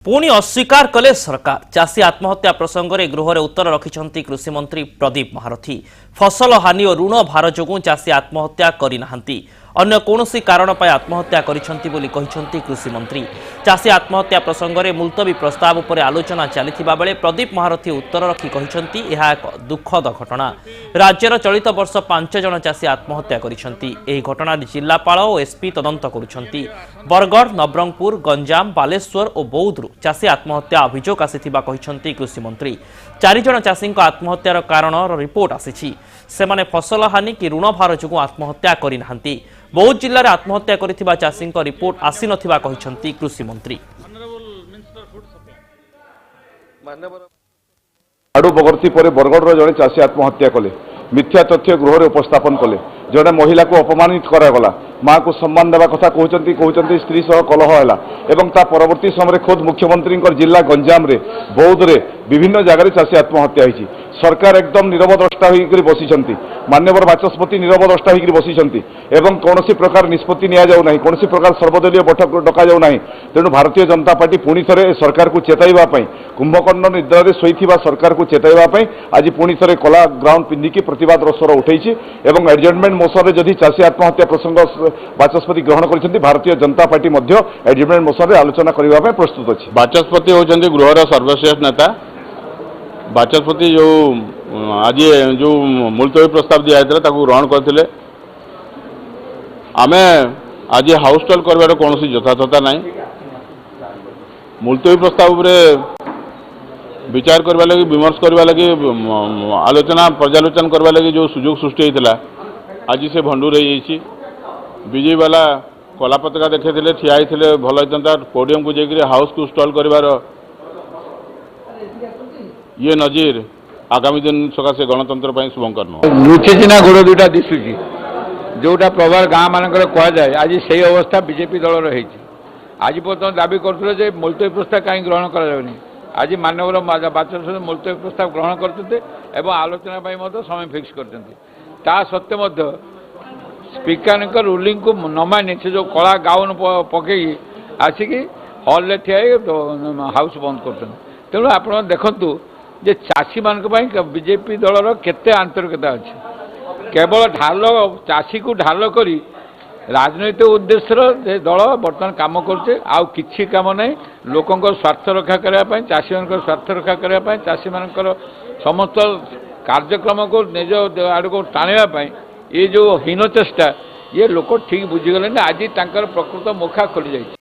पुणी अस्वीकार कले सरकार चाषी आत्महत्या प्रसंग में गृह में उत्तर रखिंट कृषिमंत्री प्रदीप महारथी। फसल हानि और ऋण भार जो चाषी आत्महत्या करना अन्य कौनसी कारण पर आत्महत्या करिसेंति कृषिमंत्री। चाषी आत्महत्या प्रसंग में मुलतवी प्रस्ताव पर आलोचना चली बेले प्रदीप महारथी उत्तर रखी कहते एक दुखद घटना। राज्यर चलित वर्ष 5 जन चाषी आत्महत्या करिसेंति। एही घटना जिलापाल और एसपी तदंत करुछंती। बरगढ़, नवरंगपुर, गंजाम, बालेश्वर और बौद्धरू चाषी आत्महत्या अभियोग आसिथिबा कहिसेंति कृषिमंत्री। 4 जन चाषी आत्महत्यार कारण रिपोर्ट आसिछि। सेमाने फसल हानि कि ऋण भार जो आत्महत्या करिनाहांती। बौद्ध जिले में आत्महत्या करिथिबा चाषी रिपोर्ट आसी नथिबा कहिसेंति कृषिमंत्री। झाड़ू बगर्ती पर बरगढ़ जड़े चाषी आत्महत्या कले। मिथ्या तथ्य गृह में उपस्थापन कले। जड़े महिला को अपमानित करागला। माँ को सम्मान देवा कथा कहते स्त्री सह कलह है एवं ता परवर्ती समय खुद मुख्यमंत्री जिला गंजाम रे बौद्ध रे विभिन्न जगह चाषी आत्महत्या होती। सरकार एकदम नीरवद्रष्टा होकर बसी। माननीय बाचस्पति नीरवद्रष्टा होकर बसी एवं कौन प्रकार निष्पत्ति नि कौन प्रकार सर्वदलीय बैठक डक जाऊना। तेणु भारतीय जनता पार्टी पुणी थे सरकार को चेताइवाई कुंभकर्ण निद्रा रे शोइथिबा सरकार को चेताइवाई आज पुणी थे कला ग्राउंड पिंधिकी प्रतिवाद स्वर उठाई एवं एडजमेंट मोशन में जदि चाषी आत्महत्या प्रसंग बाचस्पति ग्रहण कर Bharatiya Janata party adjournment motion में आलोचना करने प्रस्तुत अच्छी। बाचस्पति होती गृहर सर्वश्रेष्ठ नेता। बाचस्पति जो आज जो मुलतवी प्रस्ताव दिखाई ग्रहण करते आमे आज हाउस टॉल कर कौन यथार्थता ना। मुलतवी प्रस्ताव विचार करने लगी विमर्श करने लगी आलोचना पर्यालोचना करने लगी जो सुजोग सृष्टि होता आज से भंडूर हो बीजेपी वाला कला पताका देखते ठिया होते भल होता पोडियम को जाकर हाउस को स्टॉल कर ये नजीर आगामी दिन सकाशे गणतंत्र शुभंकर नुह। लुचिचिना गोड़ दुटा दिशुची जोटा प्रभाव गाँ मानक कहुए आज से अवस्था बीजेपी दल रही। आज पर्यटन दाबी करते मुलतवी प्रस्ताव कहीं ग्रहण कर आज माननीय बाचस्पति मुलतवी प्रस्ताव ग्रहण करते आलोचना समय फिक्स करता सत्वे स्पीकर रूलिंग को न मानि से जो कला गाउन पकई आसिक हल ठिया हाउस बंद कर। तेणु आप देखु जे चाषी मान बीजेपी दलर केते आंतरिकता अच्छी। केवल ढाल चाषी को ढाल करी राजनैतिक उद्देश्य दल बर्तमान कम करछे आउ किछि काम नहीं। लोकंकर स्वार्थ रक्षा करने चाषी मान स्वार्थ रक्षा करने चाषी मान समस्त कार्यक्रम को निज आड़ को टाणिबा ये जो हीन चेष्टा ये लोक ठीक बुझीगले आज प्रकृत मुखा खोली जाए।